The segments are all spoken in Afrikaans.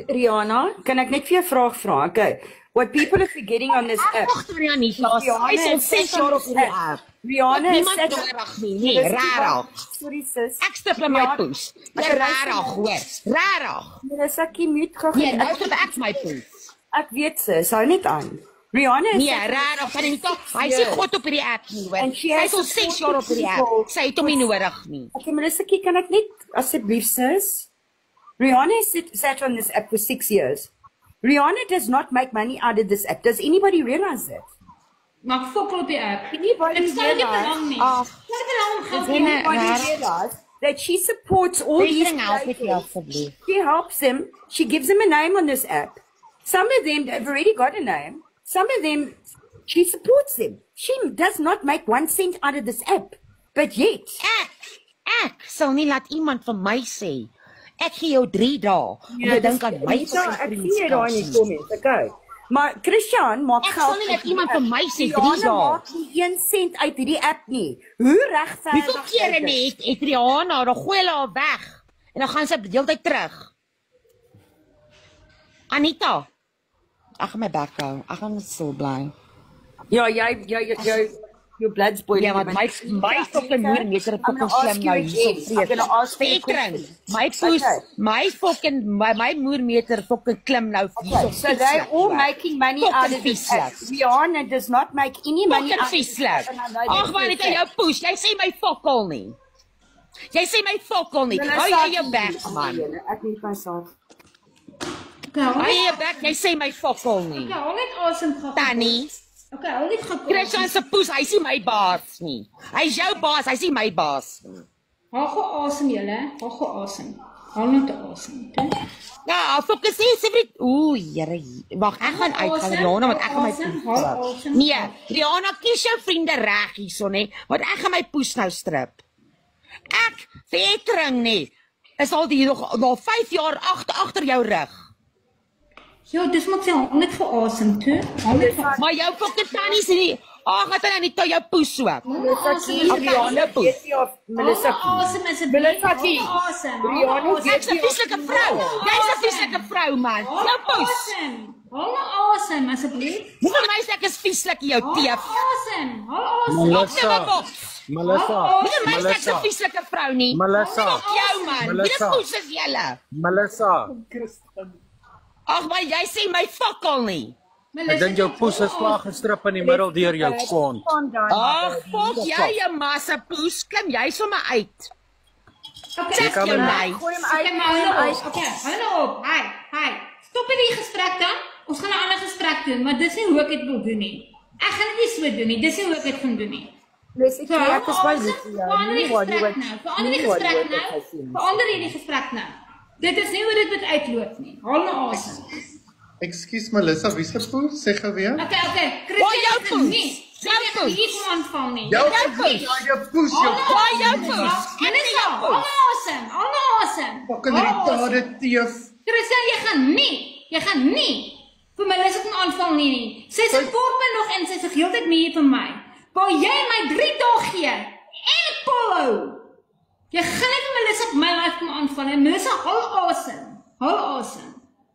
Rihanna, kan ek net vir jou 'n vraag vra? Okay. What people are forgetting on this app. Hy is al 6 jaar op die app. Rihanna is Niemand nodig nie, nee, rarig. Sorry sis. Ek stip in my poes. Jy rarig, hoor. Rarig. Dis ek mute gou. Nee, nou stip ek my poes. Ek weet sis, hou net aan. Rihanna is Nee, rarig, kan nie tog. Hy sê God op hierdie app nie, hoor. Hy is al 6 jaar op hierdie app. Sy het hom nie nodig nie. Okay, Melissa, kan ek net asseblief sis? Rihanna has sat on this app for 6 years. Rihanna does not make money out of this app. Does anybody realize that? Maar fok op die app. Anybody Ek stel nie realize belang nie. Stel belang does geld nie. anybody realize that she supports all these creators? She helps them. She gives them a name on this app. Some of them have already got a name. Some of them, she supports them. She does not make 1 cent out of this app. But yet... Ek sal nie laat iemand van my sê. Ek gee jou 3 dae om te dink aan my Ek sien jy daar in die comments, okay. Maar Christian maak Ek geld. sal nie laat iemand van my sê 3 Rihanna dae. maak nie 1 sent uit hierdie app nie. Hoe regverdig? Hoeveel kere nie het Rihanna, dan gooi hulle haar weg. En dan gaan sy die hele tyd terug. Anita, ek gaan my bek hou. Ek gaan net stil bly. Ja, your blood's boiling. Ja, want my fucking moermeter het fucking slim nou hierso vrees. My fucking my moermeter fucking klim nou hierso. So they all making money out of this app. Rihanna does not make any money out of this app. Ag man, het jy jou push. Jy sê my fokol nie. Jy sê my fokol nie. Hou jy jou bek man. Ek net myself. Hou jy jou bek, jy sê my fokol nie. Ja, hou net asem gehad. Tannie. Okay, hou net gekom. Christian se poes, hy is nie my baas nie. Hy is jou baas, hy is nie my baas nie. Haal gou asem julle, haal gou asem. Haal net asem. Ja, fokus nie, oeh, Here. Wag, ek gaan uit, Rihanna, want ek gaan my poes. Nee, Rihanna, kies jou vriende reg hierso, nê, want ek gaan my poes nou strip. Ek, Vetering nie, is al die nog 5 jaar agter jou rug. Ja, dis moet sy net vir asem toe. Maar jou fucking tannie sê nie, ag, het hy nie toe jou poes so. Rihanna poes. Melissa. Asem asseblief. Melissa. Rihanna, jy's 'n vieslike vrou. Jy's 'n vieslike vrou man. Jou poes. Haal asem asseblief. Hoe vir my sê ek is vieslik jou teef. Asem. Haal asem. Melissa. Wie my sê ek is 'n vieslike vrou nie. Melissa. Jou man. Wie poes is julle? Melissa. Ag maar jy sê my fokol nie. Ek dink jou poes is klaar gestrip in die middel deur jou kont. Ag, fok jy jou massa poes, klim jy sommer uit. Okay, kan my Gooi hom uit. Okay, hou nou op. Hi. Stop hierdie gesprek dan. Ons gaan 'n ander gesprek doen, maar dis nie hoe ek dit wil doen nie. Ek gaan dit nie so doen nie. Dis nie hoe ek dit gaan doen nie. Dis ek is baie lief vir jou. Verander die gesprek nou. Dit is nie hoe dit moet uitloop nie. Haal nou asem. Excuse Melissa, wie se poes? Sê gou weer. Okay. Jou poes. Jou poes. Nie kom aanval nie. Jou poes. Jou poes. Jou poes. Melissa, haal asem. Fucking retarded teef. Christian, jy gaan nie vir Melissa kom aanval nie. Sy support my nog en sy sê heeltyd mee vir my. Waar jy my 3 dae gee en Paulo. Jy gaan net Melissa op my life kom aanval en Melissa haal asem.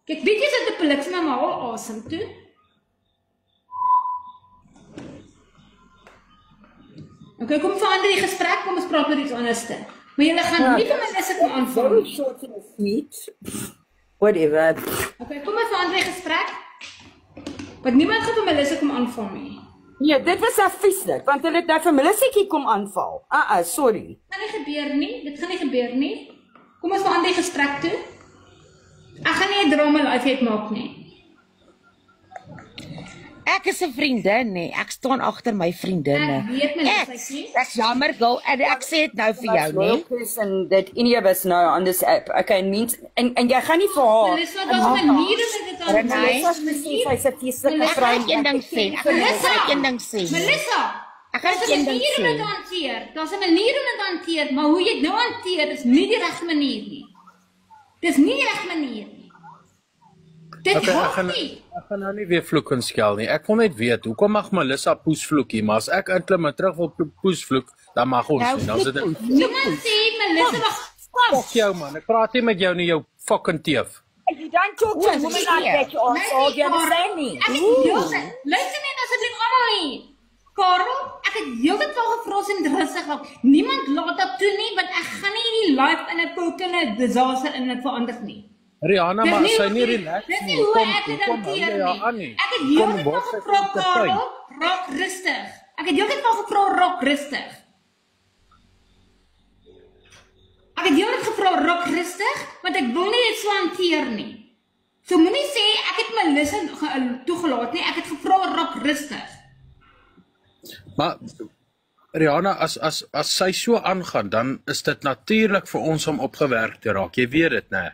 Kyk, weet jy dat die polisie my maar haal asem toe? Okay, kom verander die gesprek, kom ons praat oor iets anderste. Maar julle gaan nie vir Melissa kom aanval nie. Short and sweet. Whatever. Okay, kom ons verander die gesprek. Want niemand gaan vir Melissa kom aanval nie. Ja, dit was afvieslik, want hulle het nou vir Melissaetjie kom aanval. Sorry. Dit gaan nie gebeur nie. Kom ons verander die gesprek toe. Ek gaan nie 'n drama live maak nie. Ek is 'n vriendin nie. Ek staan agter my vriendinne. Ek weet Melissa nie. Ek's jammer girl, en ek sê dit nou vir jou, nee. Person that any of us know on this app. Okay, means en jy gaan nie vir haar. Melissa, daar's maniere wat dit aan Ek gaan een ding sê. Melissa, ek gaan een ding sê. Daar's 'n manier om dit hanteer, maar hoe jy dit nou hanteer is nie die regte manier nie. Dis nie die regte manier nie. Dit help nie. Ek gaan nou nie weer vloek en skel nie. Ek wil net weet, hoekom mag Melissa poes vloekie, maar as ek inklim en terug wil poes vloek, dan mag ons nie. Dan sit dit. Niemand sê Melissa mag Fuck jou man, ek praat nie met jou nie, jou fucking teef. You don't talk to a woman like that, you arsehole, do you understand me? Luister net asseblief almal hier. Karel, ek het heeltyd al gevra en rustig raak. Niemand laat op toe nie, want ek gaan nie die life in 'n kultune disaster in dit verander nie. Rihanna, maar sy nie relax Dis nie. nie hoe Kom, ek dit kom, hanteer hou jou nie. aan nie. Ek het Kom, heeltyd al word sy gevra, entertain. Karel, raak rustig. Ek het heeltyd al gevra, raak rustig. Ek het heeltyd gevra, raak rustig, want ek wil nie dit so hanteer nie. So moenie sê, ek het Melissa toegelaat nie, ek het gevra, raak rustig. Maar Rihanna, as sy so aangaan, dan is dit natuurlik vir ons om opgewerk te raak. Jy weet dit, né?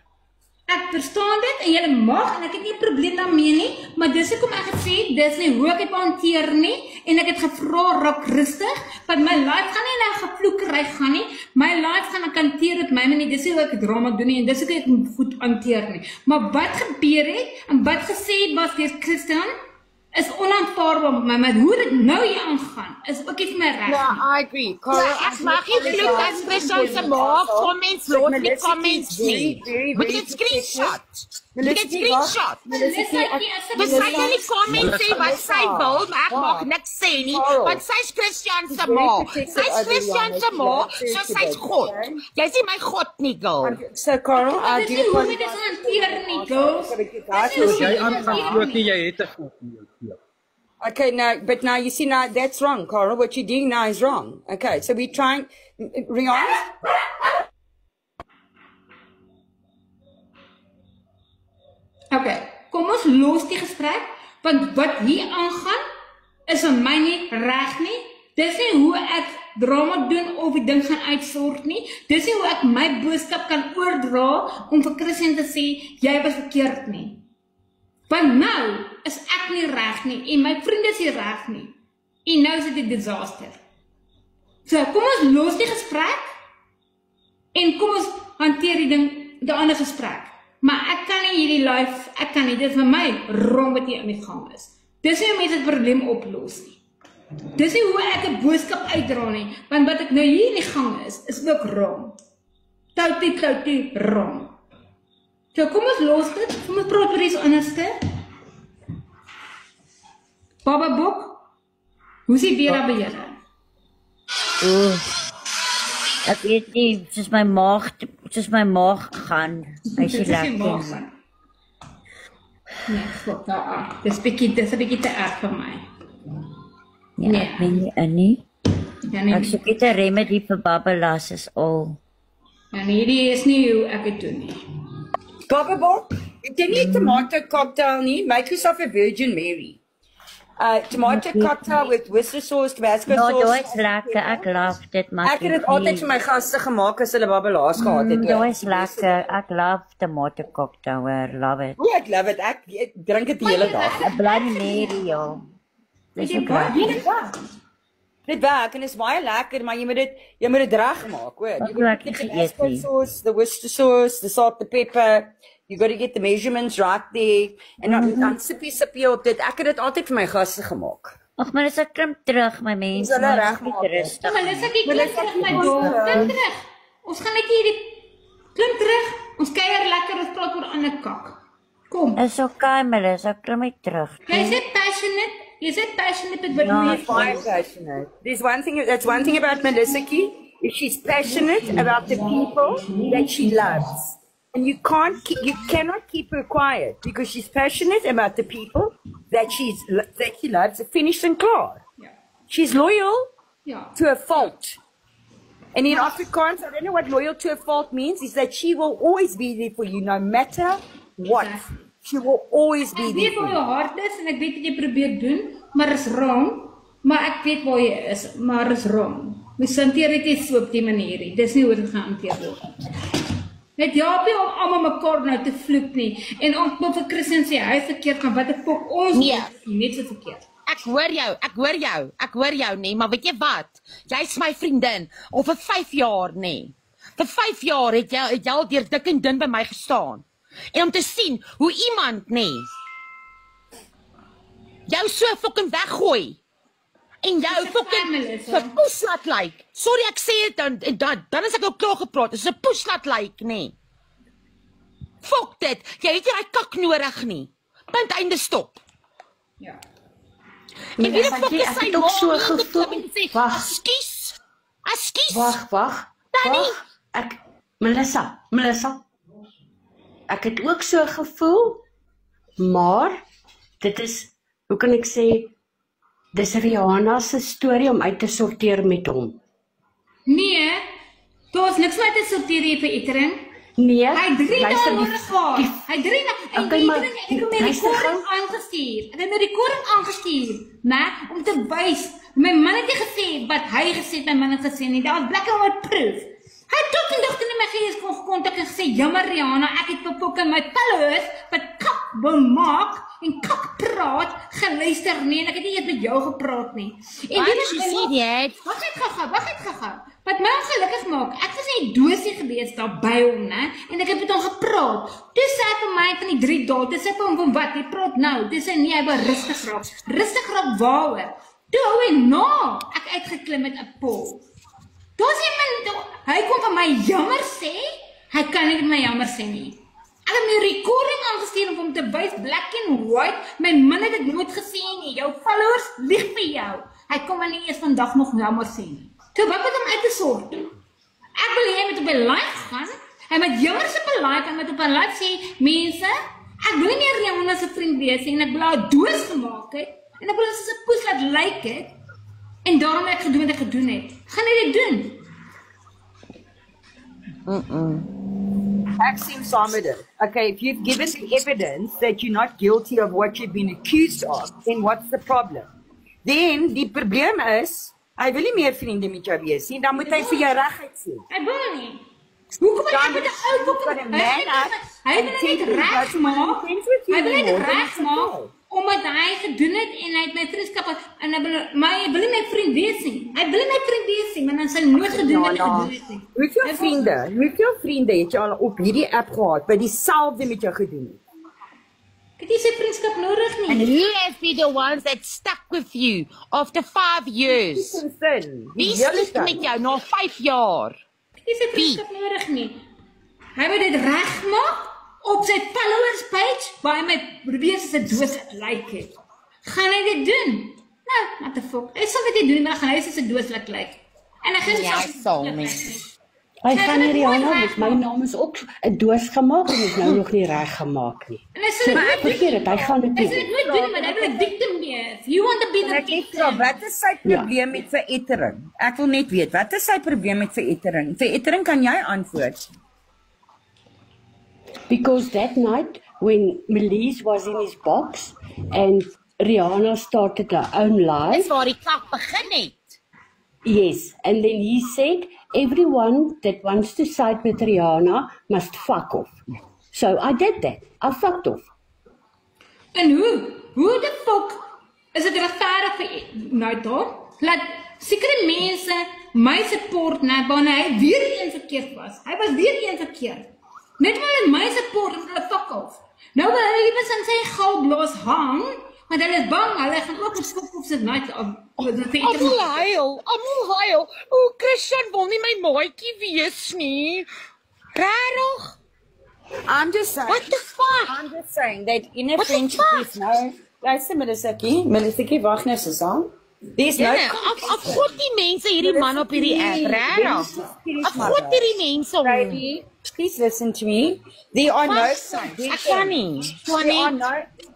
Ek verstaan dit en jy mag en ek het nie 'n probleem daarmee nie, maar dis hoekom ek gesê dis nie hoe ek dit hanteer nie en ek het gevra raak rustig, want my life gaan nie na gevloekery gaan nie. My life gaan ek hanteer op my manier. Dis nie hoe ek drama doen nie en dis hoe ek dit goed hanteer nie. Maar wat gebeur het en wat gesê het was deur Christian is onaanvaarbaar met my, maar hoe dit nou hier aangaan is ook nie vir my reg nie. I agree. Ek mag nie vloek as Christian se maak comments, los nie comments nie. Moet jy dit screenshot? Moet jy dit screenshot? Dis sy kan nie comments sê wat sy wil, maar ek mag niks sê nie, want sy's Christian se maak. Sy's Christian se maak, so sy's God. Jy's nie my God nie, girl. So Carl, Dis nie hoe dit is hanteer nie, girls. As jy aangaan ook nie, jy het 'n God nie. Okay, but now you see, now that's wrong, Carl. What you're doing now is wrong. Okay, so we're trying, Rihanna. Okay, kom ons los die gesprek, want wat hier aangaan is vir my nie reg nie. Dis nie hoe ek drama doen of die ding gaan uitsort nie. Dis nie hoe ek my boodskap kan oordra om vir Christian te sê jy was verkeerd nie. Want nou is ek nie reg nie en my vriende is nie reg nie. En nou is dit 'n disaster. So, kom ons los die gesprek en kom ons hanteer die ander gesprek. Maar ek kan nie hierdie life, ek kan nie, dit is vir my wrong wat hier aan die gang is. Dis nie hoe mense dit probleem oplos nie. Dis nie hoe ek 'n boodskap uitdra nie, want wat ek nou hier in die gang is ook wrong. Totally wrong. So kom ons los dit, kom ons praat oor iets anderste. Baba Boek, hoe is die weer daar by julle? Ek weet nie, soos my maag gaan. Hy sê lekker. Nee, stop daar. Dis 'n bietjie te erg vir my. Ja, ek weet nie in nie. Ja, nee. Ek soek net 'n remedy vir babbelas is al. Ja, nee, hierdie is nie hoe ek dit doen nie. Bobbebop, you didn't eat tomato cocktail, nie? Make yourself a Virgin Mary. Tomato cocktail with Worcester sauce, Tabasco No, sauce. dit is lekker, ek love dit, maar Ek het dit altyd vir my gaste gemaak as hulle babbelaars gehad het. Dit is lekker, ek love tomato cocktail, I love it. O, ek love it, ek drink dit die hele dag. A Bloody Mary, ja. Dis ook lekker. Dit werk en is baie lekker, maar jy moet dit reg maak, hoor. Wat Jy wil ek moet die nie geëet Tabasco nie. sauce, the Worcester sauce, the salt, the pepper. You got to get the measurements right there. En dan sippie op dit. Ek het dit altyd vir my gaste gemaak. Ag, maar dis ek klim terug, my mense. Dis hulle maar reg dis nie maak. rustig. Melissa, kyk terug my dog. Klim terug. Ons gaan net hierdie klim terug. Ons kuier lekker, ons praat oor ander kak. Kom. Is okay, Melissa, ek klim net terug. Jy's passionate. Jy's passionate met wat Ja, jy Fire passionate. That's one thing about Melissa Key, is she's passionate about the people that she loves. And you cannot keep her quiet because she's passionate about the people that she loves, finished and clear. Ja. She's loyal Ja. to a fault. And in Afrikaans, I don't know what loyal to a fault means, is that she will always be there for you, no matter what. Exactly. She will always be Ek there weet for waar you. jou hart is en ek weet wat jy probeer doen, maar is wrong. Maar ek weet waar jy is, maar is wrong. Mens hanteer dit nie so op die manier nie. Dis nie hoe dit gehanteer word. Net help nie om almal mekaar nou te vloek nie en om vir Christian sê hy is verkeerd, kan wat ek fok ons Nee. net so verkeerd. Ek hoor jou nie, maar weet jy wat? Jy's my vriendin al vir 5 jaar nie. Vir 5 jaar het jy al deur dik en dun by my gestaan. En om te sien hoe iemand nie jou so fucking weggooi En jou fucking vir poes laat lyk. Sorry ek sê dit dan is ek ook klaar gepraat. Dit is 'n poes laat lyk, nee. Fok dit. Jy het nie daai kak nodig nie. Punt einde stop. Ja. En wie die fok is sy ook so ma gevoel. Wag. Ekskuus. Ekskuus. Wag. Tannie. Melissa. Ek het ook so gevoel, maar dit is, hoe kan ek sê, dis Rihanna se storie om uit te sorteer met hom. Nee, daar's niks wat te sorteer hier vir Etering. Nee, Hy 3 dae nodig gehad. Hy 3 dae en Okay, maar ek het hom 'n luister recording aangestuur. Ek het 'n recording aangestuur, né, om te wys. My man het nie gesê wat hy gesê het, my man het gesê nie. Daar's black and white proof. Hy het tot en dagte in my gees kon gekontak en gesê, jammer Rihanna, ek het vir fucking my followers wat kak wil maak en kak praat, geluister nie, en ek het nie eens met jou gepraat nie. En Wat jy sê jy? Wag het gaga. Wat my ongelukkig maak, ek was in die dosie gewees daar by hom, né? En ek het met hom gepraat. Toe sê hy vir my van die 3 dae, toe sê hy vir hom van wat, jy praat nou. Toe sê nee, hy wil rustig raak. Rustig raak waaroor? Toe hou hy na, ek uitgeklim met 'n pol. Daar's iemand, hy kom van my jammer sê, hy kan nie my jammer sê nie. Ek het my recording aangestuur om hom te wys, black and white, my man het dit nooit gesê nie, jou followers lieg vir jou. Hy kom maar nie eers vandag nog jammer sê nie. Toe wat moet hom uit te sort? Ek wil hy moet op 'n live gaan, hy moet jammer sê op 'n live, hy moet op 'n live sê, mense, ek wil nie meer Rihanna se vriend wees en ek wil haar doos gemaak het, en ek wil as 'n poes laat lyk het, en daarom ek gedoen wat ek gedoen het. Gaan jy dit doen? Ek sien saam met dit. Okay, if you've given the evidence that you're not guilty of what you've been accused of, then what's the problem? Then die probleem is, hy wil nie meer vriende met jou wees nie, dan moet hy vir jou reguit sê. Hy wil nie. Hoekom het ek met 'n ou Got a man up Hy wil and dit think net he reg doesn't maak. want to be friends with you Hy wil dit anymore, then reg it's maak okay. omdat hy gedoen het en hy het my vriendskap en hy wil nie my vriend wees nie. Hy wil nie my vriend wees nie, maar dan sy nooit gedoen wat hy gedoen het nie. Hoeveel vriende het jy al op hierdie app gehad wat dieselfde met jou gedoen het? Ek het nie sy vriendskap nodig And nie. who has been the ones that stuck with you after 5 years? Wie stiek met jou na 5 jaar? Ek het nie sy vriendskap nodig nie. Hy wil dit reg maak op sy followers page waar hy my probeer as 'n doos lyk het. Gaan hy dit doen? Nou, what the fuck. Hy sal dit nie doen, maar gaan hy as 'n doos lyk. En ek gaan Ja, hy sal nie. Hy gaan nie Rihanna, dus my naam is ook 'n doos gemaak en is nou nog nie reg gemaak nie. En hy sal dit nooit Vergeet dit, hy gaan dit Hy sal doen. dit nooit doen, maar hy wil 'n victim wees. You want to be the Ek net vra, victim. wat is sy probleem met verettering? Ek wil net weet, wat is sy probleem met verettering? Verettering kan jy antwoord. Because that night when Melise was in his box and Rihanna started her own live, Dis waar die kak begin het. yes, and then he said everyone that wants to side with Rihanna must fuck off. So I did that. I fucked off. En hoe die fuck is dit regverdig vir nou daar? Laat sekere mense my support net wanneer hy weer een verkeerd was. Hy was weer een verkeerd. Net maar in my support en hulle fuck off. Nou wil hulle liewes in sy galblaas hang, want hulle is bang, hulle gaan ook op skop op sy night of Almal huil. O, Christian wil nie my maatjie wees nie. Rarig. I'm just saying. What the fuck? I'm just saying that in a What the friendship fuck? is no. Luister Melissakie, wag nou Susan. There's no. Ja, af God die mense hierdie man op hierdie app, rarig. Af God hierdie mense om. Baby, please listen to me. There are no. Ek kan nie. There are no.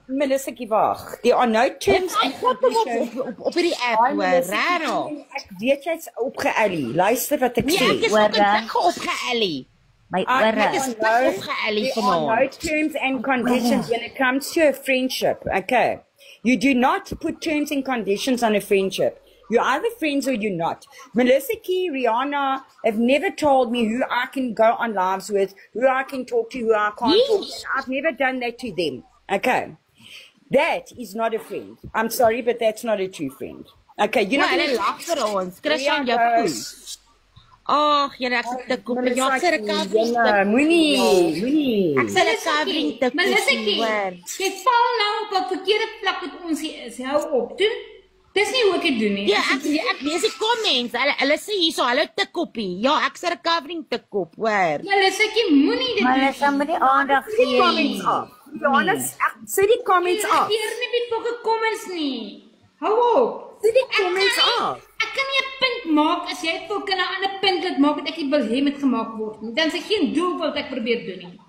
Melissakie, wag. There are no terms and Af God conditions. op hierdie app, hoor, rarig. Ek weet jy's opgeëlie. Luister wat ek Nee, sê. ek is op 'n dik opgeëlie. My Ek ore. is Dik opgeëlie There are no vanaand. terms and conditions when it comes to a friendship, okay? You do not put terms and conditions on a friendship. You're either friends or you're not. Melissa Key, Rihanna have never told me who I can go on lives with, who I can talk to, who I can't talk to. Yes. I've never done that to them, okay? That is not a friend. I'm sorry, but that's not a true friend. Okay, you're Ja, not hulle lag vir ons. Christian, jou poes. Ag, jy ek het te koop. Ja, ek sê ek kan Moenie. Ek sê ek kan te Maar dis ek koop. jy val nou op 'n verkeerde plek wat ons hier is. Hou op. Dis nie hoe ek dit doen nie. Ja, ek lees die comments. Hulle sê hierso, hallo Tikkoppie. Ja, ek's 'n recovering Tikkop, hoor. Melissa, ek moenie dit Maar hulle moet nie aandag Die gee comments nie. af. Johannes, sit die comments af. Hier nie met pokke comments nie. Hou op. Sit die comments af. Ek kan nie 'n punt maak as jy pokke 'n ander punt laat maak wat ek nie wil hê moet gemaak word nie. Dan is ek geen doel wat ek probeer doen nie.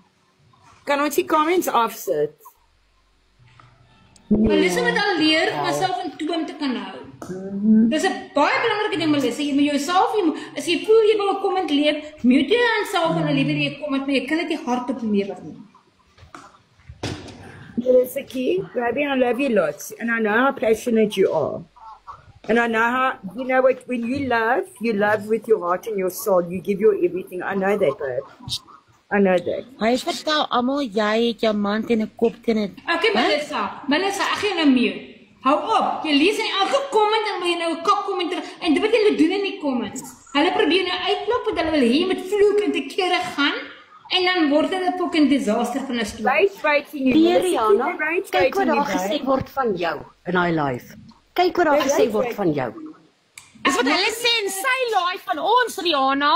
Kan ons die comments afsit? Melissa moet al leer om myself in toom te kan hou. Dis 'n baie belangrike ding, Melissa. Jy moet jouself, as jy voel jy wil 'n comment leer, mute jou aanself en liewer jy comment, maar jy kan dit nie hardop lewer nie. Melissa Key, baby, I love you lots, and I know how passionate you are. And I know how, you know what, when you love with your heart and your soul, you give your everything. I know that, babe. I know that. Hy vertel almal jy het jou man teen 'n kop teen 'n Okay, Melissa, ek gaan nou mute. Hou op. Jy lees in elke comment en wil jy nou 'n kak kommentaar en dit wat hulle doen in die comments. Hulle probeer nou uitklop dat hulle wil hê met vloek en te kere gaan en dan word dit 'n fucking disaster van 'n storie. Rage-baiting you. Nee, Melissa, Rihanna, rage-baiting kyk wat you, daar babe. gesê word van jou in daai live. Kyk wat daar gesê word van jou. Dis wat hulle sê in sy live van ons, Rihanna.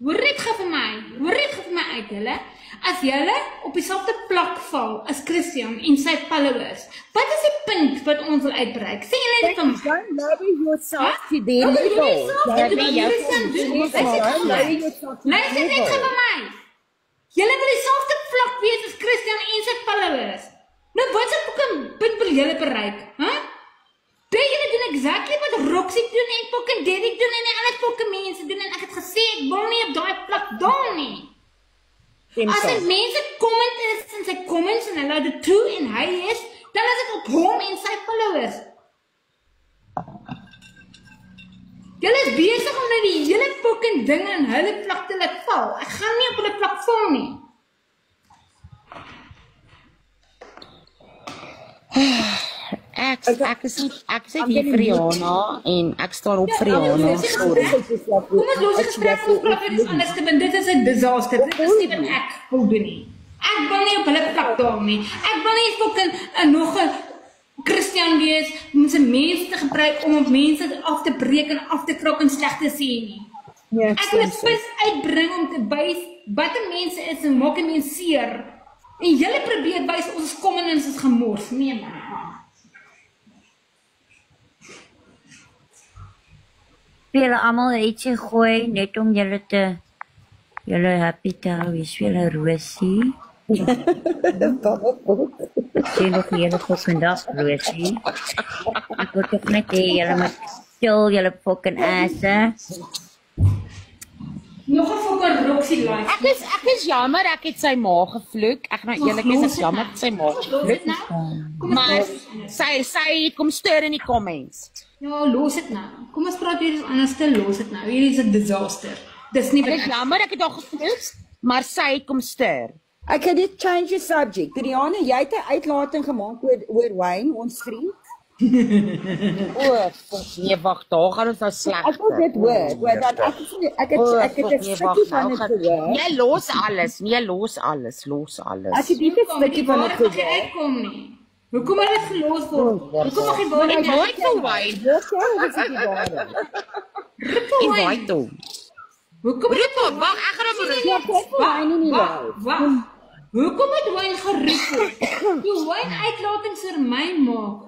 Hoor net gou vir my uit hulle. As julle op dieselfde plek val as Christian en sy followers, wat is die punt wat ons wil uitbereik? Sê julle dit vir my. Don't lower yourself to their Wat level. doen jy self? Don't Dit lower jy yourself kan to doen. their Ek sê level. vir Don't my. lower yourself to Luister their net gou level. vir my. Julle wil dieselfde vlak wees as Christian en sy followers. Nou wat se punt wil julle bereik? Hè? Jy julle doen exactly wat Roxy doen en fucking Derek doen en die ander fucking mense doen en ek het gesê ek wil nie op daai plek daal nie. As die mense comment is in sy comments en hulle dit toe en hy is, dan is dit op hom en sy followers. Julle is besig om nou die hele fucking ding in hulle plek te laat val. Ek gaan nie op hulle plek val nie. Ek is hier vir Rihanna en ek staan op vir Rihanna. Sorry. Kom ons los die gesprek ons praat weer iets anders te want dit is 'n disaster. Dit is nie wat ek wil doen nie. Ek wil nie op hulle plek daal nie. Ek wil nie fucking nog 'n Christian wees om se mense te gebruik om op mense af te breek en af te krok en sleg te sien nie. Ja, Ek wil 'n vis uitbring om te wys wat mense is en maak mense seer. En julle probeer wys ons kommunins is gemors. Nee man. Julle almal ietsie gooi net om julle happy te hou. Is julle Rosie? Sien nog julle vandag Rosie. Ek wil toch net hê julle moet stil julle fucking asse. Nog 'n fucking Roxy live. Ek is jammer ek het sy ma gevloek. Ek nou eerlik is jammer ek sy ma gevloek. Maar sy het kom steur in die comments. Ja, los dit nou. Kom ons praat hier anders te los dit nou. Hierdie is 'n disaster. Dis nie Ek is jammer ek het haar gevloek, maar sy het kom steur. Ek kan dit change the subject. Rihanna, jy het 'n uitlating gemaak oor Wayne, ons vriend. Nee, wag, daar gaan ons nou sleg. Ek wil dit hoor dat ek het 'n stukkie van dit gehoor. Jy los alles. Nee, los alles. As jy dit 'n stukkie van dit gehoor gehoor. uitkom nie. Hoekom het dit gelos word? Hoekom mag jy Ek word nie? nooit vir Wayne. En Wayne toe. Hoekom het Roep op, wag, ek gaan hom roep. Wag. Hoekom het Wayne geroep word? Toe Wayne uitlatings vir my maak.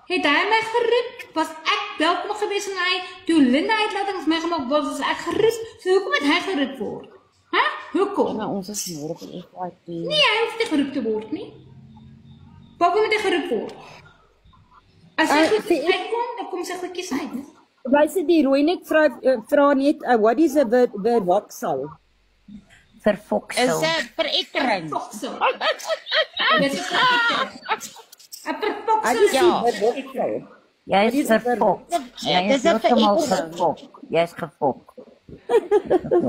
Het hy my geroep? Was ek welkom gewees en hy toe Linda uitlatings my gemaak was ek geroep? So hoekom het hy geroep word? Hæ? Hoekom? Nou ons is môre op die FYP. Nee, hy hoef nie geroep te word nie. Waarom moet hy geroep word? As hy goed uitkom, dan kom sy goedjies uit. Wys dit die rooi net vra net what is a vervoksel? Verfoksel. Is 'n verettering. Foksel. Dis 'n verettering. 'n verfoksel. Ja. Vervoksel. Jy is verfok. Jy is heeltemal verfok. Jy is gefok.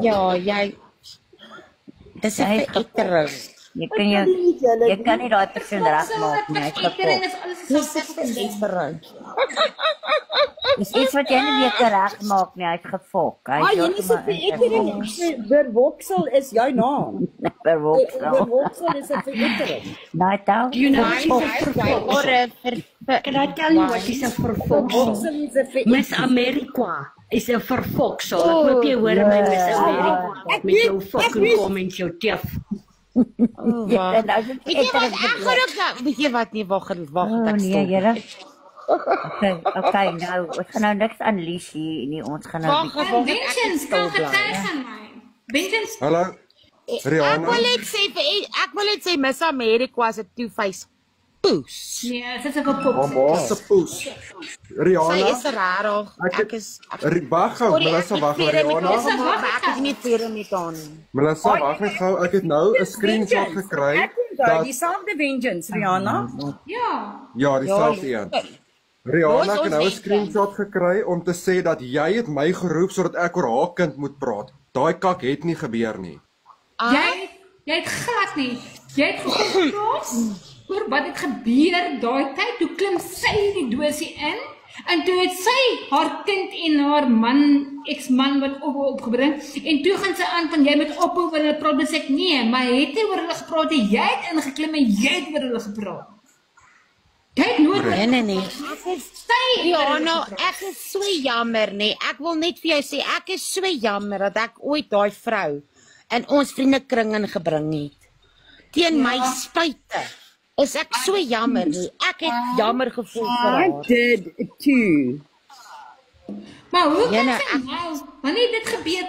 Ja, jy dis 'n Hy is verettering. Jy kan nie daai persoon regmaak nie. Hy is Verettering gefok. is alles Dis 'n dieselfde. verettering. Dis iets wat jy nie weer kan regmaak nie. Hy is gefok. Hy is Jy nie sê verettering. Vervoksel is jou naam. Vervoksel. Vervoksel is 'n verettering. Nou, United or Can I tell you what is 'n verfoksel? Miss America is 'n verfoksel. Ek moet jy hoor my Miss America met jou fucking comments, jou teef. Ja, weet jy wat nie, wag ek nee, jyre. Okay, nou, ons gaan nou niks unleash hier nie, ons gaan nou... Vincent, kan getuig aan my. Vincent... Hallo, Rihanna. Ek wil net sê Miss America is 'n two-face poes. Nee, dit is 'n pop. Mama se poes. Rihanna. Sy is rarig. Ek is... Wag gou, Melissa, wag gou, Rihanna. Ek is nie verder met haar nie. Melissa, wag net gou, ek het nou 'n screenshot gekry. Dieselfde Vengeance, Rihanna. Ja, dieselfde een. Rihanna het nou 'n screenshot gekry om te sê dat jy het my geroep sodat ek oor haar kind moet praat. Daai kak het nie gebeur nie. Jy het glad nie. Jy het gepraat oor wat het gebeur daai tyd. Toe klim sy die dosie in en toe het sy haar kind en haar man, ex-man wat opgebring en toe gaan sy aan van jy moet ophou oor hulle praat. Dus ek nee, maar het nie oor hulle gepraat nie. Jy het ingeklim en jy het oor hulle gepraat. Jy het nooit Nee. Rihanna, ek is so jammer, nee. Ek wil net vir jou sê, ek is so jammer dat ek ooit daai vrou in ons vriendekring ingebring het. Teen my spyte is ek so jammer, nee. Ek het jammer gevoel vir haar. I did too. Maar hoe kan sy nou, wanneer dit gebeur,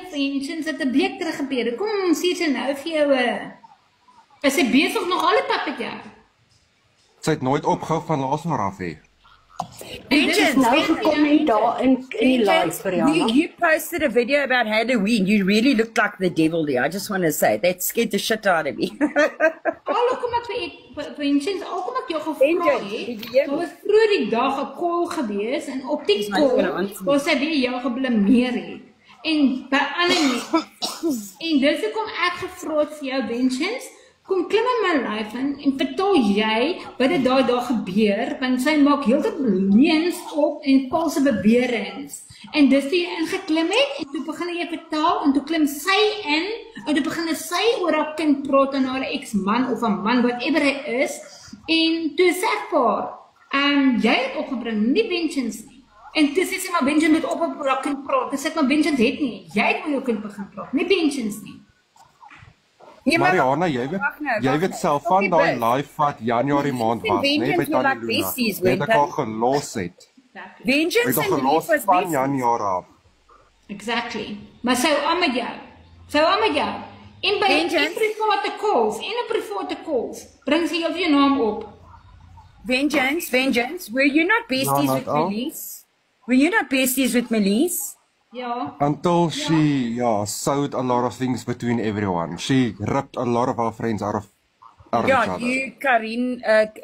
sinds dit 'n week terug gebeur, kom sê sy nou vir jou, is sy besig nog al die pad met jou? Sy het nooit opgehou van laas maar af hê. Dit is nou gekom en daar in die live, Rihanna. You posted a video about Halloween. You really looked like the devil there. I just want to say, that scared the shit out of me. Al kom ek vir Vincent, al kom ek jou gevra het, daar was vroeër die dag 'n call gewees en op die call was sy weer jou geblameer het. En by ander nie. En dis hoekom ek gevra het vir jou, Vincent, kom klim in my life en vertel jy wat dit daai dag gebeur, want sy maak heeltemal leuns op en valse beweringe. En dis toe jy ingeklim het en toe begin jy vertel en toe klim sy in en toe begin sy oor haar kind praat en haar ex-man of 'n man whatever hy is en toe sê ek vir haar, jy het opgebring, nie Vincent nie. En toe sê sy maar Vincent het op haar kind praat. Toe sê ek maar Vincent het nie. Jy het met jou kind begin praat, nie Vincent nie. Maar Rihanna, jy weet self van daai live wat Januarie maand was, nee, by Tannie Luna. Net ek al gelos het. Vengeance en gelos van Januarie af. Exactly. Maar sou aan met jou. En by private calls, bring sy jou naam op. Vengeance, were you not besties with Melise? Ja. Until she, sewed a lot of things between everyone. She ripped a lot of our friends out of each other.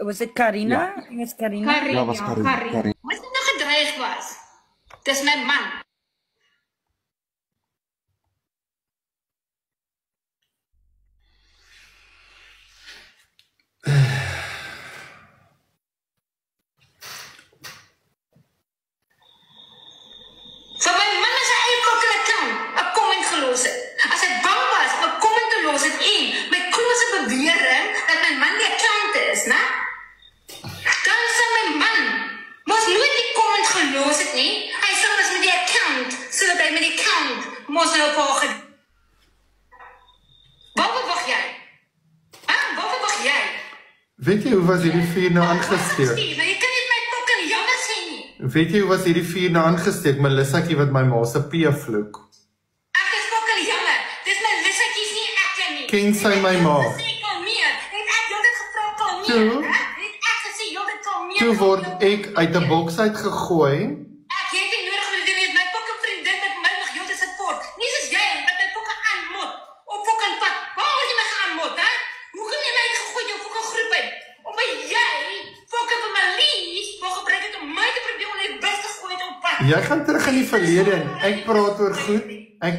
Was it Karina? Ja. I think it's Karina. Ja, was Karina. Wat nog gedreig was, dis my man. So my man is 'n eie kokkerkang, 'n comment gelos het. As ek bang was, 'n comment te los het en my klose bewering dat my man die account is, né? Dan sê my man, mos nooit die comment gelos het nie. Hy sê mos met die account, sodat hy met die account mos nou volg. Wat wag jy? Wat wag jy? Weet jy hoe was hierdie vuur nou aangesteek? Maar jy kan nie my fucking jammer sê nie. Weet jy hoe was hierdie vuur nou aangesteek? Melissakie wat my ma se P vloek. Ek is fucking jammer. Dis my Melissakie nie ek nie. Ken sy my ma? Toe word ek uit 'n boks uitgegooi. Ek het nie nodig om te weet my fucking vriendin met my nog heeltyd support. Nie soos jy wat my fucking aanmot. Op fucking pad. Waar word jy my aanmot, hè? Hoe kan jy my gegooi jou fucking groep in? Omdat jy fucking vir my lief wou gebruik het om my te probeer om die beste gooi te op pad. Jy gaan terug in die verlede en ek praat oor goed. Ek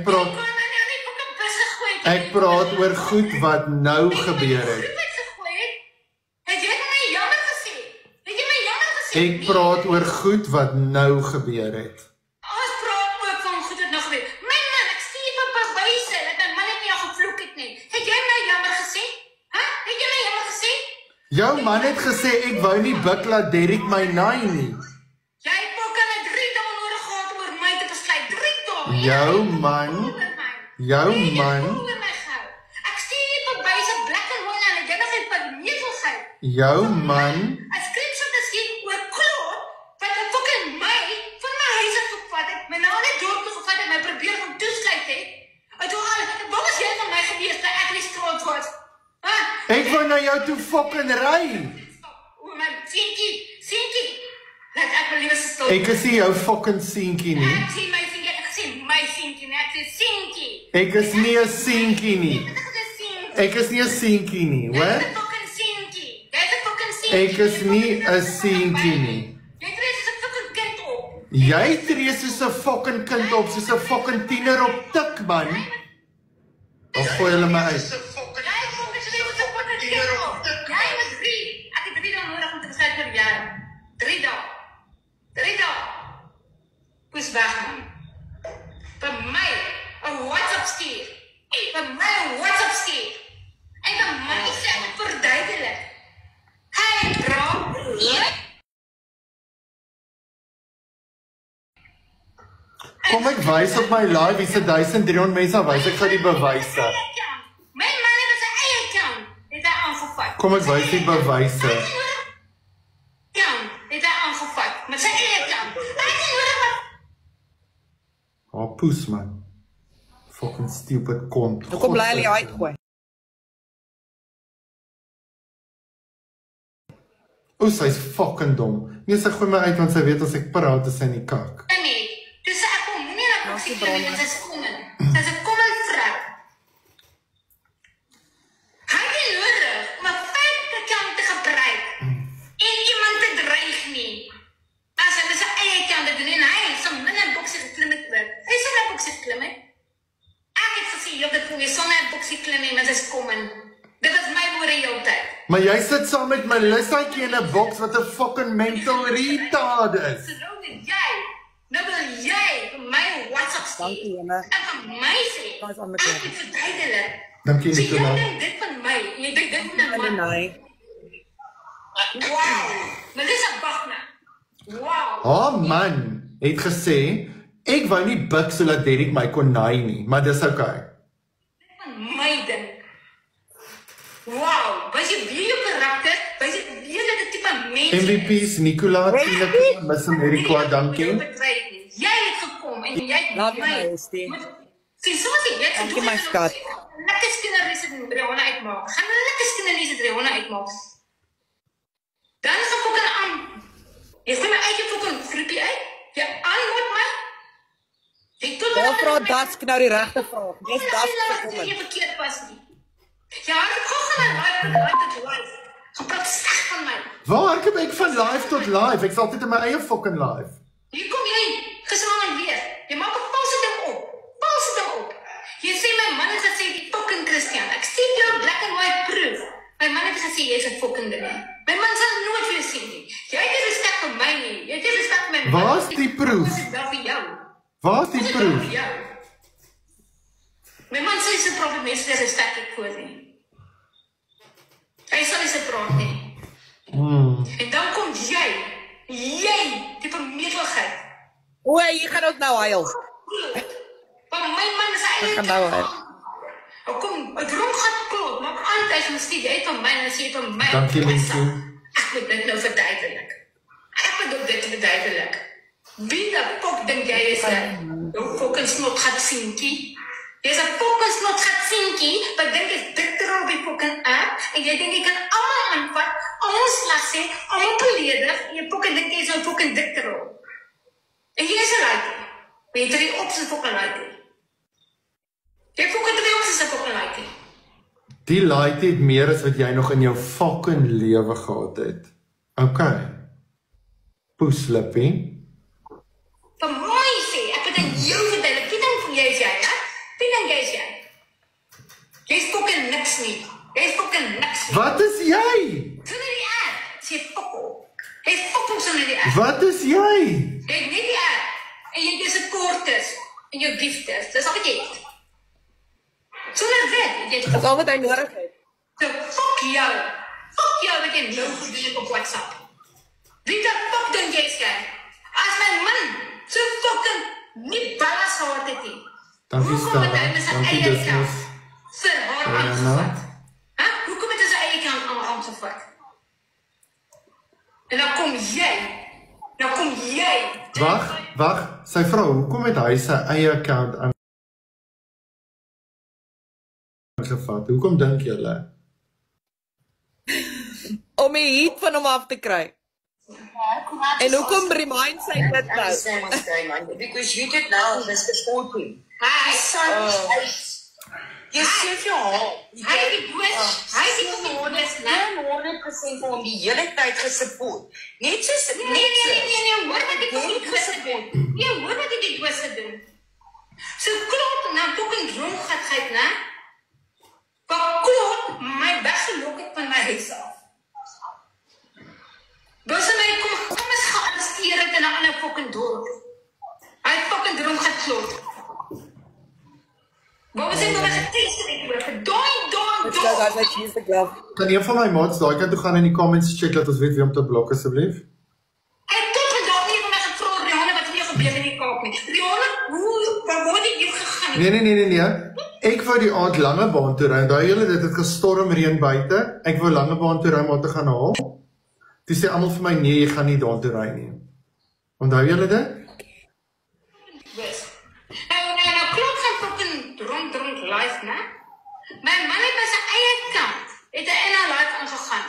praat oor goed wat nou gebeur het. Ek praat oor goed wat nou gebeur het. Ons praat ook van goed wat nou gebeur. My man, ek stuur vir bewyse dat my man nie jou gevloek het nie. Het jy my jammer gesê? Het jy my jammer gesê? Jou man het gesê ek wou nie buk laat Derek my naai nie. Jy fucking het 3 dae nodig gehad om oor my te besluit. 3 dae. Jou man. Ek stuur nie tot by se black and white en jy nog net by die nevel gehou. Jou man. Ek screenshot is hier oor Claude, wat het fucking my van my huis af gevat het, my na die dorp toe gevat het, my probeer van toesluit het. En toe al, wat was jy van my gewees, dat ek nie straat was? Ek wou na jou toe fucking ry. O, my Sienkie, laat ek my liewe stil. Ek is nie jou fucking Sienkie nie. Ek sê my Sienkie, ek sê my Sienkie, nee, ek sê Sienkie. Ek is nie 'n Sienkie nie. Ek is nie 'n Sienkie nie, hoor? Dis 'n fucking Sienkie. Dis 'n fucking Sienkie. Ek is nie 'n Sienkie nie. Jy tree soos 'n fucking kind op. Jy tree soos 'n fucking kind op, soos 'n fucking tiener op tik, man. Dan gooi hulle my uit. Poes weg, man. Vir my, 'n WhatsApp stuur. Vir my 'n WhatsApp stuur. En vir my sê ek verduidelik. Hey, bro. Kom ek wys op my live, hier's 1300 mense, wys ek gou die bewyse. My man het sy eie account. Het hy aangevat. Kom ek wys die bewyse. Ja, het hy aangevat met sy eie account. Oh, poes man. Fucking stupid kont. Kom bly hulle uitgooi. O, sy's fucking dom. Nee, sy gooi my uit want sy weet as ek praat is sy in die kak. Nee, dis ek kom nie na praktiek nie, want sy's kommend. Sy's 'n kommend vrou. Hy het nodig om 'n fake account te gebruik en iemand te dreig nie. As hy sy eie account doen en hy sal binne boksie geklim het oor. Hy sal na boksie geklim het. Ek het gesê jy het nie sonder boksie klim nie, maar dis kommend. Dit is my woorde heeltyd. Maar jy sit saam met Melissaatjie in 'n boks wat 'n fucking mental retard is. Nou wil jy vir my WhatsApp stuur. Dankie, Jenne. En vir my sê, ek het verduidelik. Dankie, So Nicola. jy dink dit van my, en jy dink dit van my. Wow, Melissa Bachner. Wow. Haar man het gesê, ek wou nie buk sodat Derek my kon naai nie, maar dis okay. Dit van my ding. Wow, was jy weer jou karakter? Was jy weer dit tipe mens? MVP's Nicola, Tina, Miss America, dankie. Jy het gekom en jy het Laat my sê. Sien, soos jy het Dankie my skat. Lekker skinneries in Rihanna uitmaak. Gaan lekker skinneries in Rihanna uitmaak. Dan is ek ook aan. Jy sê my uit jou fucking groepie uit. Jy antwoord my. Daar vra Dask nou die regte vraag. Dis Dask gekom. Jy verkeerd was nie. Ja, ek gaan live tot live. Gepraat sleg van my. Waar kom ek van live tot live? Ek sal dit in my eie fucking live. Hier kom jy, geslaan weer. Jy maak 'n valse ding op. Valse ding op. Jy sê my man het gesê die fucking Christian. Ek sien jou black and white proof. My man het gesê jy's 'n fucking ding. My man sal nooit vir jou sien nie. Jy het nie respek vir my nie. Jy het nie respek vir my man. Waar is die proof? Dit is daar vir jou. Waar is die proof? My man sê sy probeer mense respek ek voor nie. Hy sal nie sy praat nie. En dan kom jy, die vermeerligheid. O, hier gaan ons nou huil. Want my man is eie gaan nou huil. Kom, het dronk gaat kloot, maak aan thuis en sê jy van my en sê jy van my. Dankie, Lindsay. Ek moet dit nou verduidelik. Ek moet dit verduidelik. Wie die pop dink jy is jou fucking snot gaat Sienkie? Jy's 'n fucking snot gaat Sienkie, wat dink is dit er op die fucking app, en jy dink jy kan almal aanvat, almal slag sê, almal beledig, en jy fucking dink jy is 'n fucking dik erop. En jy is 'n laakie. Maar jy drie op sy fucking laakie. Jy fucking drie op sy fucking laakie. Die laait het meer as wat jy nog in jou fucking lewe gehad het. Okay. Poeslippie. Vir my sê, ek het in jou verduidelik, wie dink van jy is jy, hè? Wie dink jy is jy? Jy is fucking niks nie. Jy is fucking niks nie. Wat is jy? Sonder die app, sê fokkel. Jy is fokkel sonder die app. Wat is jy? Jy het net die app, en jy het jou supporters, en jou gifters, dis al wat jy het. Sonder dit, jy het Dis al wat hy nodig het. So, fuck jou. Fuck jou wat jy nou gedoen het op WhatsApp? Wie die fuck dink jy is jy? As my man so fucking nie balans gehad het nie. Dankie Stella, dankie Dismus. Vir haar aangevat. Hoekom het hy sy eie kant aangevat? En dan kom jy. Wag, sy vrou, hoekom het hy sy eie account aangevat? Hoekom dink julle? Om die heat van hom af te kry. En hoekom remind sy dit nou? Because you did now this before him. Jy sê vir hom. Hy het die boos 100% vir hom die hele tyd gesupport. Net soos Nee, hoor wat ek die boos gedoen. Nee, hoor wat ek die boos gedoen. So kloot na fucking dronk gaat, né? Wat kloot my weggelok het van my huis af. Dus my kom eens gearresteer het in 'n ander fucking dorp. Hy het fucking dronk gekloot. Wat was ek nou getest het oor? Kan een van my maats daai kant toe gaan in die comments check dat ons weet wie om te blok asseblief? Ek het tot vandag nie van my gevra Rihanna wat nie gebeur in die Kaap nie. Rihanna, waar word jy gegaan? Nee. Ek wou die aand Langebaan toe ry. Onthou julle dit het gestorm reën buite. Ek wou Langebaan toe ry om te gaan haal. Toe sê almal vir my nee, jy gaan nie daartoe ry nie. Onthou julle dit? Nou kloot gaan fucking dronk live, né? My man het by sy eie kant, het hy in haar live aangegaan.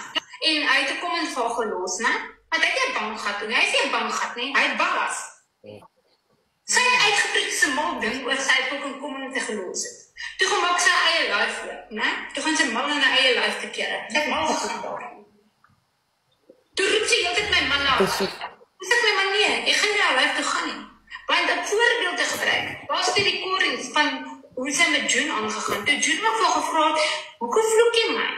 En hy het 'n comment vir haar gelos, né? Want hy het nie 'n bankgat toe nie, hy is nie 'n bankgat nie, hy het ballas. Sy het uitgepreek sy mal ding oor sy fucking comment te gelos het. Toe gemaak sy eie live loop, né? Toe gaan sy mal in haar eie live te kere. Sy het mal gegaan daar. Toe roep sy heeltyd my man na. Dis ek my man nie, ek gaan nie haar live toe gaan nie. Want dat voorbeeld te gebruik, was die recordings van hoe sy met June aangegaan. Toe June ook wel gevra het, hoekom vloek jy my?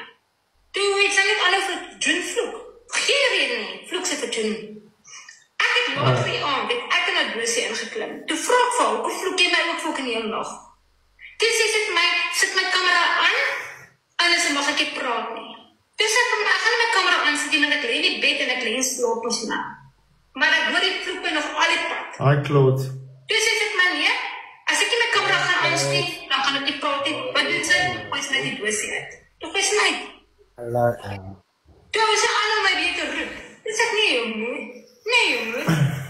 Toe het sy net ander vir June vloek. Geen rede nie, vloek sy vir June. Ek het laat vir die aand, ek in dat busie ingeklim. Toe vraag vir haar, hoekom vloek jy my ook vloek in die hele nacht? Toe sê sy vir my, sit my camera aan, en sy mag ek nie praat nie. Toe sê vir my, ek gaan my camera aan sit, en ek leen die bed en ek leen slaap ons na. Maar ek hoor die vloek my nog al die pad. Hi Claude. Toe sê sy vir my, nee, as ek nie my camera gaan aansteek, dan gaan ek nie praat nie. Wat doen sy? Gooi sy net die doosie uit. Toe gooi sy my uit. Hallo. Toe was sy aan om my weer te roep. Toe sê ek, nee jongen,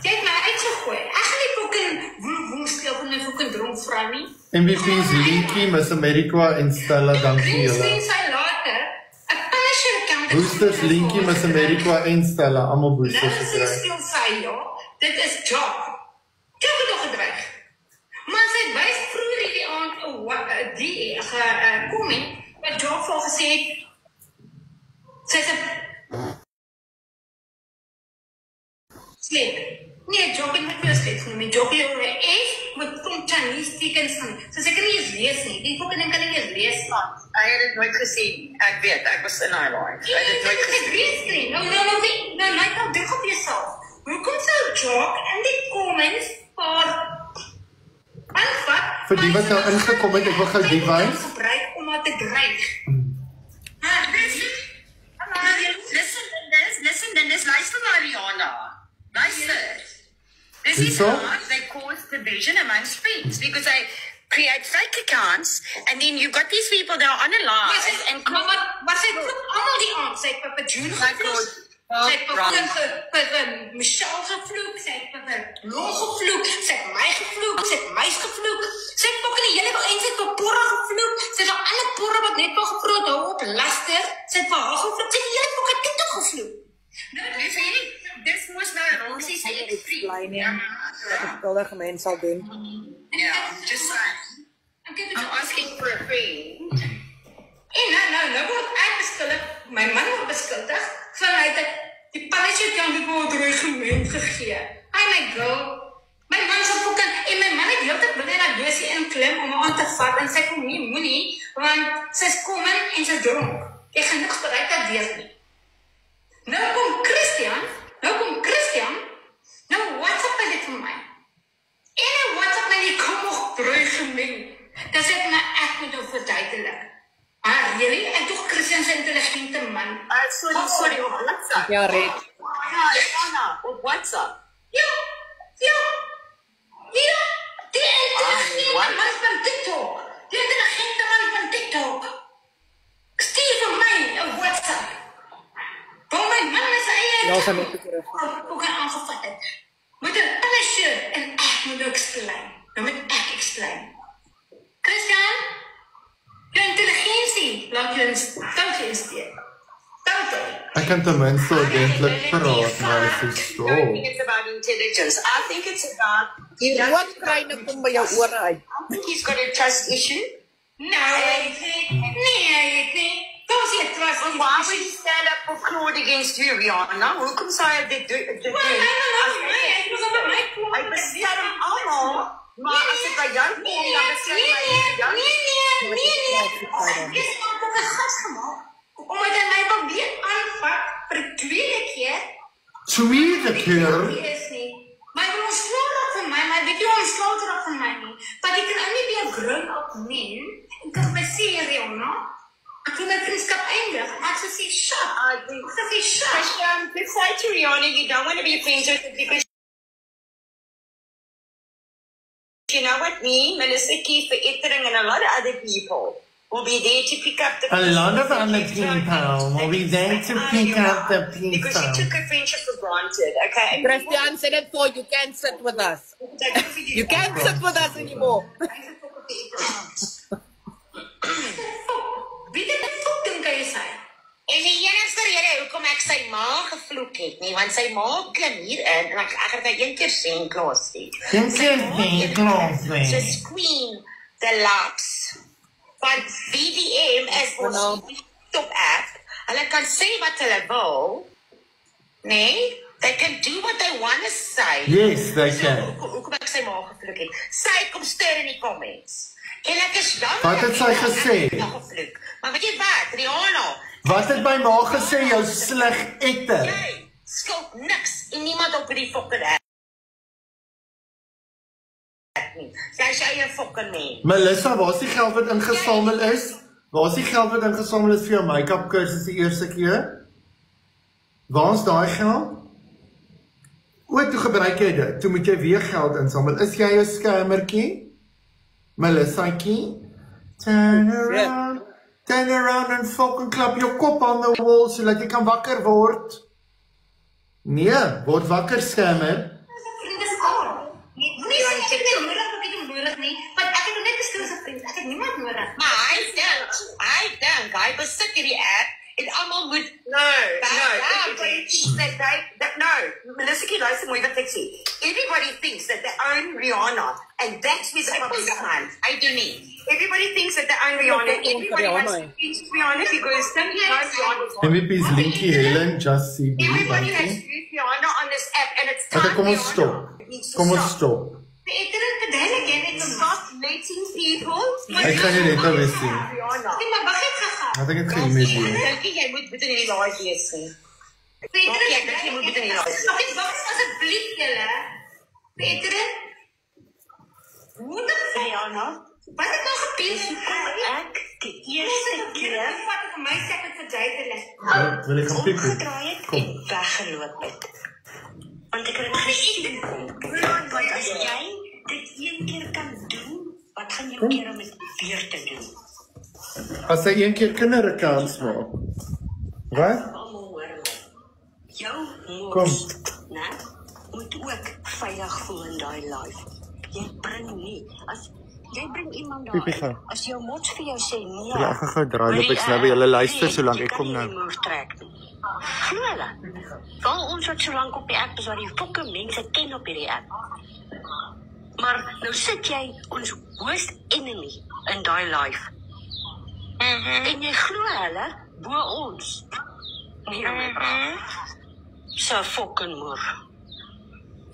jy het my uitgegooi. Ek gaan nie fucking woenstel van my fucking dronk vrou nie. MVP's Linky, Miss America en Stella, dankie julle. Green sy later, 'n Punisher account. Boosters Linky, Miss America en Stella, almal boosters gekry. Nou sê sy, ja, dit is job. Jy het nog gedreig. Maar sy het baie vroeër hierdie aand die comment wat Job vir haar gesê het. Sy sê sleep. Nee, Job het met my sleep genoem. Job het oor met Chinese tekens van. So sy kan nie eens lees nie. Die fucking ding kan nie eens lees van. Hy het dit nooit gesien. Ek weet, ek was in haar live. Hy het dit nooit gesien. Green screen. Nou, dink op jouself. Hoekom sou Job in die comments vir die wat nou ingekom het, ek wil gou die wys. Gebruik om haar te dreig. Listen, Dennis, luister na Rihanna. Luister. This is how they cause division amongst friends, because they create fake accounts, and then you've got these people that are on a live. Yes, en maar sy vloek allemaal die aand. Sy het vir June gevloek. Sy het vir Michelle gevloek, sy het vir Long gevloek, sy het my gevloek, sy het Meis gevloek, sy het ook in die hele en sy het vir Porra gevloek, sy het al alle Porra wat net wel geproot hou op laster, sy het vir haar gevloek, sy het die hele fucking TikTok gevloek. Nou, weet jy nie, dis moes nou Rosie sê ek free. Dat skuldige mens sal doen. Ja, just like, I'm asking for a free. En nou word ek beskuldig, my man word beskuldig, van hy het die pannetje kan die dreigement gegee. Hi my girl, my man sal fucking, en my man het heeltyd binne in dat doosie inklim om aan te vat, en sy kom nie moenie, want sy is kom in en sy dronk. Ek gaan niks bereik dat wees nie. Nou kom Christian, nou WhatsApp hy dit vir my. En hy WhatsApp my die kom nog dreigement. Dan sê ek my, ek moet nou verduidelik. Really? Ek toch Christian sy intelligente man. Sorry, op WhatsApp. Ja, Red. Rihanna, op WhatsApp. Ja, die intelligente man van TikTok. Die intelligente man van TikTok. Stuur vir my op WhatsApp. Waar my man is Ja, sy moet terug. ook aangevat het. Met 'n punisher en ek moet explain. Nou moet ek explain. Christian, jou intelligensie laat jou in stoute insteek. Ek kan ten minste ordentlik praat, maar dit is I stom. don't think it's about intelligence. I think it's about... Die rook kry net kom by jou ore uit. I think he's got a trust issue. Nee, kom sê trust. Well, why would he stand up for Claude against you, Rihanna? Hoekom sou hy dit doen? Hy bestel hom almal, maar as dit by jou kom, dan bestel hy jou. Dis ook 'n gas gemaak. Omdat hy my probeer aanvat vir die tweede keer. Tweede keer? Is nie. Maar hy wil ontslaan van my, maar hy weet nie ontslaan van my nie. But he can only be a grown-up man. En kan my sê, Rihanna, ek wil my vriendskap eindig. Ek sal sê, shut. Christian, let's say to Rihanna, you don't want to be friends with her because you know what me, Melissa Keith, for Ettering and a lot of other people will be there to pick up the A lot of other people will be there to pick up the because people. you took her friendship for granted, okay? Christian said it for you can't sit with us. You can't sit with us anymore. Wie dit dink jy sy? En die enigste rede hoekom ek sy ma gevloek het nie, want sy ma klim hier in en ek het nou een keer sien klas nie. Sy's Queen Deluxe. Van BDM is ons top app. Hulle kan sê wat hulle wil. Nee, they can do what they want to say. Yes, they can. Hoekom ek sy ma gevloek het. Sy kom stuur in die comments. En ek is jammer. Wat het sy gesê? Maar weet jy wat, Rihanna? Wat het my ma gesê, jou sleg etter? Jy skuld niks en niemand op die fucking app nie. Sy is eie fucking mens. Melissa, waar is die geld wat ingesamel is? Waar is die geld wat ingesamel is vir jou make-up kursus die eerste keer? Waar is daai geld? O, toe gebruik jy dit. Toe moet jy weer geld insamel. Is jy 'n skermertjie? Melissakie? Turn around and fucking klap jou kop aan the wall sodat jy kan wakker word. Nee, word wakker skermer. Maar hy dink, hy besit hierdie app en almal moet Melissa, luister mooi wat ek sê. Everybody thinks that they own Rihanna, and that's where the problem is. I do nie. Everybody thinks that they own Rihanna. Everybody wants to speak to Rihanna because Rihanna. MVP's Linky Helen, just CB. Everybody has used Rihanna on this app, and it's time. Okay, kom ons stop. Kom ons stop. Stop letting people. Ek gaan nie net weer sien. Wat ek het geëmail doen. Dink jy moet in die live wees nie? Peter, ek dink jy moet in die live wees. Wag asseblief julle. Peter. Hoe dan Rihanna? Wat het nou gebeur? Ek die eerste keer wat vir my sê ek verduidelik. Wil ek gaan piep? kom weggeloop het. Want ek het gesien want as jy dit een keer kan doen, wat gaan jy keer om dit weer te doen? As hy een keer kindere kans maak. Wat? Jou Kom. mos, né? Moet ook veilig voel in daai life. Jy bring nie jy bring iemand Piepie daar. gaan. As jou mot vir jou sê nee. Ja, ek gaan gou draai loop ek nou by julle luister solank ek kom nou. Glo hulle. Val ons wat so lank op die app is wat die fucking mense ken op hierdie app. Maar nou sit jy ons worst enemy in daai life. En jy glo hulle bo ons. Nie om te praat. So fucking moer.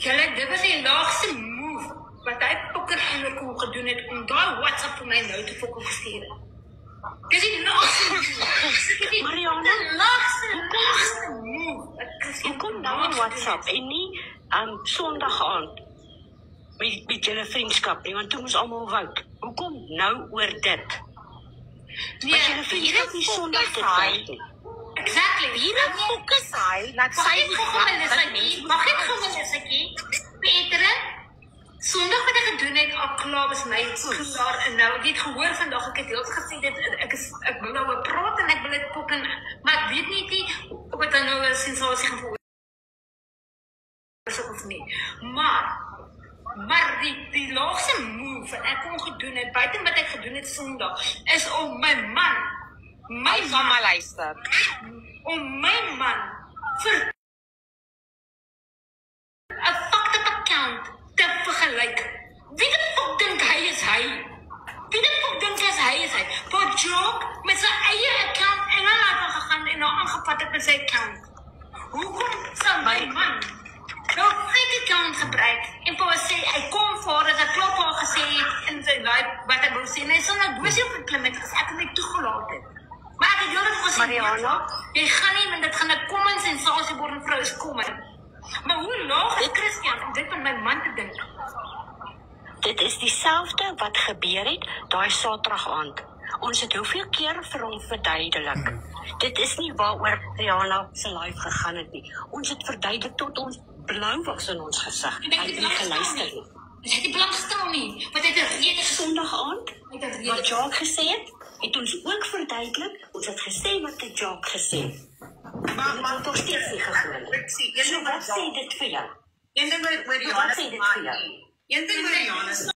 Julle, dit was die laagste move wat hy pokker onderkom gedoen het om daai WhatsApp vir my nou te fucking gestuur het. Dis die laagste Mariana, laagste move. Hoekom nou WhatsApp en nie Sondag aand met julle vriendskap nie, want toe moes almal wout. Hoekom nou oor dit? Nee, julle vriendskap nie Sondag te vry nie. Exactly. Wie fokus hy laat sy Mag ek gou Melissakie? Peter, Sondag wat ek gedoen het, al klaar was my klaar en nou, ek het gehoor vandag, ek het heel gesê, ek wil nou praat en ek wil dit pop en, maar ek weet nie of het dan nou een sensasie gaan veroorzaak of nie. Maar die laagste move wat ek kon gedoen het, buiten wat ek gedoen het Sondag, is om my man, om my man vir 'n fucked up account te vergelyk. Wie die fuck dink hy is hy? Wie die fuck dink hy is hy? Voor joke met sy eie account en hy het gegaan en nou aangepat het met sy account. Hoekom sal my man nou fake account gebruik en voor sê, hy kom voor dat ek klop al gesê het in sy live wat hy wil sê en hy sal nou boos op geklim het as ek my toegelaat het. Maar ek het heel dit gesê, jy gaan nie, want dit gaan 'n common sensasie word en vrou is common. Maar hoe laag is Christian om dit van my man te dink? Dit is dieselfde wat gebeur het daai Saterdag aand. Ons het hoeveel keer vir hom verduidelik. Dit is nie waaroor Rihanna se live gegaan het nie. Ons het verduidelik tot ons blou was in ons gesig. Hy het nie geluister nie. Hy het nie belangstel nie. Wat het 'n rede Sondag aand wat Jacques gesê het ons ook verduidelik. Ons het gesê wat die Jacques gesê het. Maar toch steeds nie gegloe nie. So wat sê dit vir jou? Een ding oor Rihanna,